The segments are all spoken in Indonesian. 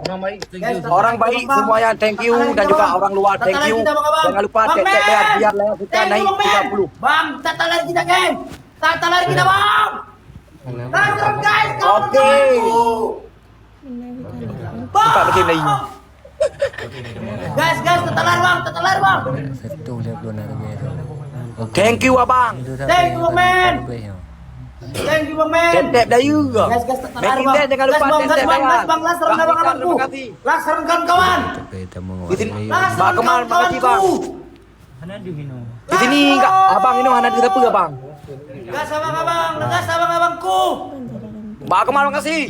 Orang baik semuanya thank you dan juga orang luar thank you. Jangan lupa Tete biar leher kita naik 30. Bang, tata lari kita, geng. Tata lari kita, Bang. Langsung guys, Oke. Buka macam ni. Guys, tata lari, Bang, tata lari, Bang. Thank you abang. Thank you, man. Thank you, Bang Men. Tete dayu ke? Guys, tata lari, Making Bang. day jangan lupa Tete Bang, bayar. laseran abang-abangku. Laseran kawan-kawan. Di sini Laseran Bang Kemal makasih bang. kawan-kawanku. Di sini enggak abang ini Hana di apa abang? Gas abang-abang, gas abang-abangku. Bang Kemal makasih.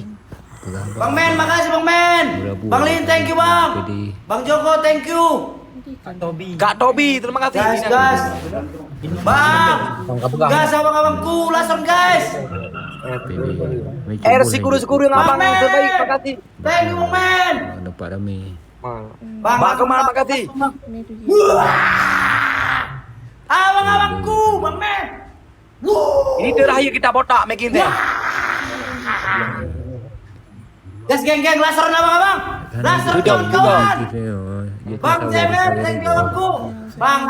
Bang Men, makasih Bang Men. Bang Lin, thank you Bang. Bang Joko, thank you. Kak Tobi terima kasih. Gas. Bang, gas abang-abangku, laseran guys. Sikuru yang abang yang terbaik makasih. Thank you Bang Men. Dapat rame. Bang Kemal makasih. Abang-abangku, Bang Men. Ini terakhir kita botak making day. Gas geng-geng, laseran abang-abang. Laseran kawan-kawan. Bang Jemet, thank you abangku. Bang,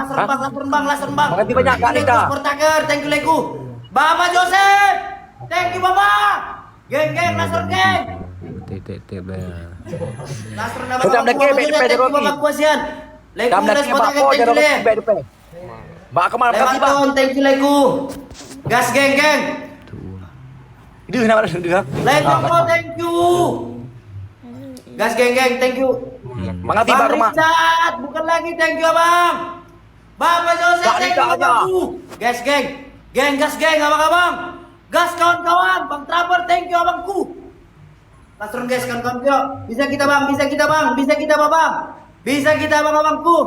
laseran bang. Makasih banyak Kak Nita. Sportaker, thank you Leku. Bapak Joseph, thank you Bapak. Geng-geng, laseran geng. Tek bayar. Laseran Sudah abang-abang. mendekik, Thank you Rocky. Bapak Kuasian. Leku, Dah nak Sportaker, bako thank jadi you Le. depan. Bang Kemal makasih bang. Lebaton, thank you Leku. Gas geng-geng. Dia nama dia. Leku, thank you. Gas geng-geng, thank you. Makasih bang rumah. Richard, bukan lagi thank you abang. Bapak Joseph, Kak thank Nita you aja. abangku. Gas geng, gas geng abang-abang. Gas kawan-kawan, Bang Traper, thank you abangku. Laseran guys, kawan-kawan yuk. Bisa kita bang, bisa kita bang, bisa kita babang. Bisa kita abang-abangku.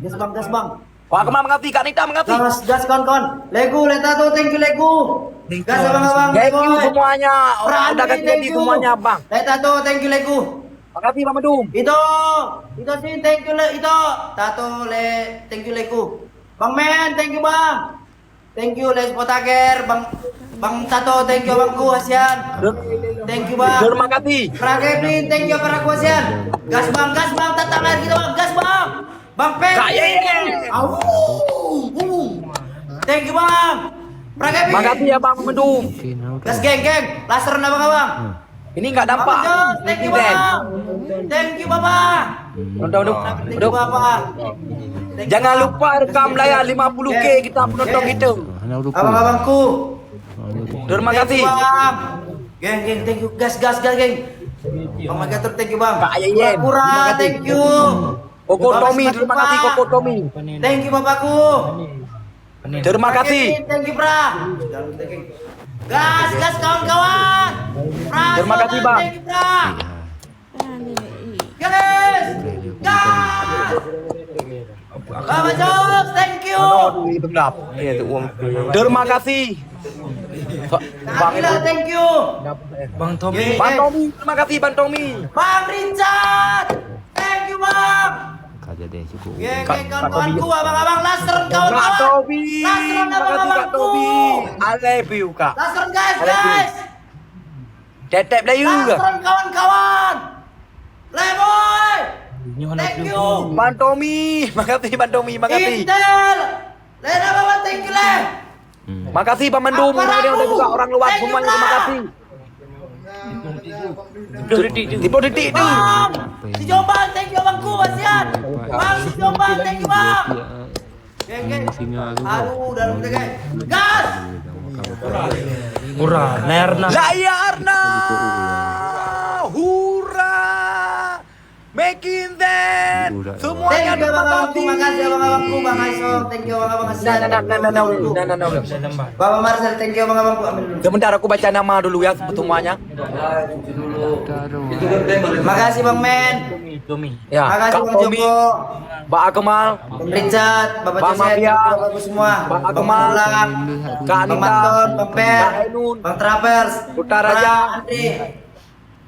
Gas bang. Bang Kemal makasih, Kak Nita makasih. Gas kawan-kawan. Legu, Letato, thank you Legu. Gas abang-abang. Thank you semuanya. Prandi, Udah ganti thank you. semuanya bang. Letato, thank you Legu. Makasih Bang Medum. Itu sih thank you le itu. Tato le thank you leku. Bang Men, thank you bang. Thank you le Spotaker, Bang Tato, thank you bangku Asian. Thank you bang. Terima kasih. Prageblin, thank you para Asian. Gas bang, tatang air kita bang, gas bang. Bang Pen. Au. Thank you bang. Prageblin. Makasih ya Bang Medum. Gas geng, laseran abang-abang. Ini enggak dampak. Thank you bang. Thank you bapak. Thank you bapak. Jangan lupa rekam layar 50k kita penonton kita. Abang-abangku. Terima kasih. Geng, thank you. Gas, geng. Bang Magator, thank you bang. Kak Yeyen, Pura, terima kasih. thank you. Koko Tommy, terima kasih Koko Tommy. Thank you bapakku. Terima kasih. Thank you pra. Gas kawan-kawan. Pra, Terima kasih, Bang. Thank you pra. Gas. Bapak Jos, thank you. Terima kasih. Bang Kamila, thank you. Bang Tommy, terima kasih Bang Tommy. Bang Richard, thank you bang. Kaja deh cukup. Geng, kawan-kawanku, abang-abang, laseran Kak kawan-kawan. Tobi, Laseran terima kasih Kak abang-abangku. Tobi. I love you Kak. Laseran guys. Tetep dah you ke? Laseran kawan-kawan. Leboy, thank you. Bang Tommy, makasih Bang Tommy, makasih. Intel, Lena bawa thank you le. Makasih Bang Mendum, kemudian ada juga orang luar Thank you, semuanya terima Bang. kasih. Tipu detik tu. Bang, si Jombang, thank you abangku, Asian. Bang, si Jombang, thank you bang. Geng. Aduh, dalam deh geng. Gas. Layarna. Hurra. Making that. Semuanya Thank you terima abang-abangku, kasih. makasih abang-abangku, Bang Aisong, thank you abang-abang Asian. Nah. Bapak Marcel, thank you abang-abangku, ambil dulu. Sebentar aku baca nama dulu ya semuanya. Makasih Bang Men. Ya, Makasih Kak Bang Tommy, Joko, Mbak Kemal, Bang Richard, Bapak Bang Joseph, Mafia, bapak semua. Bang Bang Akmal, Mulang, Kak Bang Anita, Manton, Bang Per, Kak Ainun, Bang Travers, Putra Raja, Andri,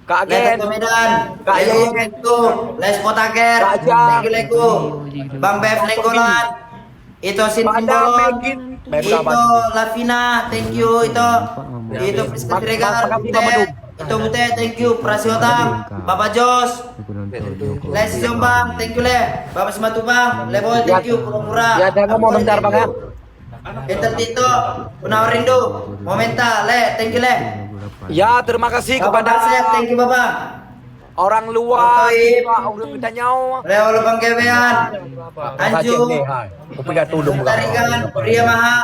Kak Gen, Leto Medan, Kak Yeyen, Leto, Les Potaker, Kak Ajang, thank you Leku, Bang Bev Lenggolan, itu Sin Pada Simbolon, Megin, itu Lavina, thank you, itu Friska Makasih Siregar, Bang Medum. Itu Bute, thank you. Prasiotang, Bapak Jos, Les Jombang, thank you Le. Bapak Simatubang, Le Boy, thank you. Pura-pura. Ya, jangan ngomong bentar bang ya. Enter Tito, Punawar Rindu, Momenta, Le, thank you Le. Ya, terima kasih Bapak kepada Dasep, thank you Bapak. orang luar, Otoib. orang kita nyawa. Leo Lubang Gebean, Anju, Tarikan, Pria Mahal.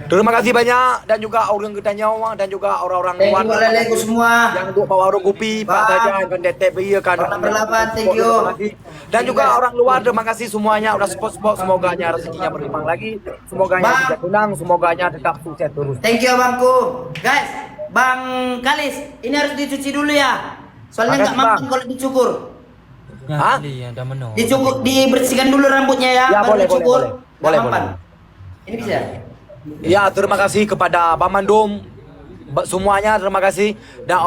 Terima kasih banyak dan juga orang kita nyawa dan juga orang-orang Thank luar you Leleku semua. yang untuk bawa warung kopi, Pak Bang. Tajan, kan Detek Beria kan. Orang berlapan, thank you. Dan juga orang luar, terima kasih semuanya udah support. Semoganya rezekinya berlimpah lagi. Semoganya Bang. bisa tenang, semoganya tetap sukses terus. Thank you Bangku. Guys, Bang Kalis, ini harus dicuci dulu ya. Soalnya nggak Makasih, mampu kalau dicukur. Hah? Dicukur, dibersihkan dulu rambutnya ya. Ya, baru boleh, dicukur. boleh. Nggak Boleh, mempan. boleh. Ini bisa. Ya, terima kasih kepada Bang Mandum, semuanya terima kasih dan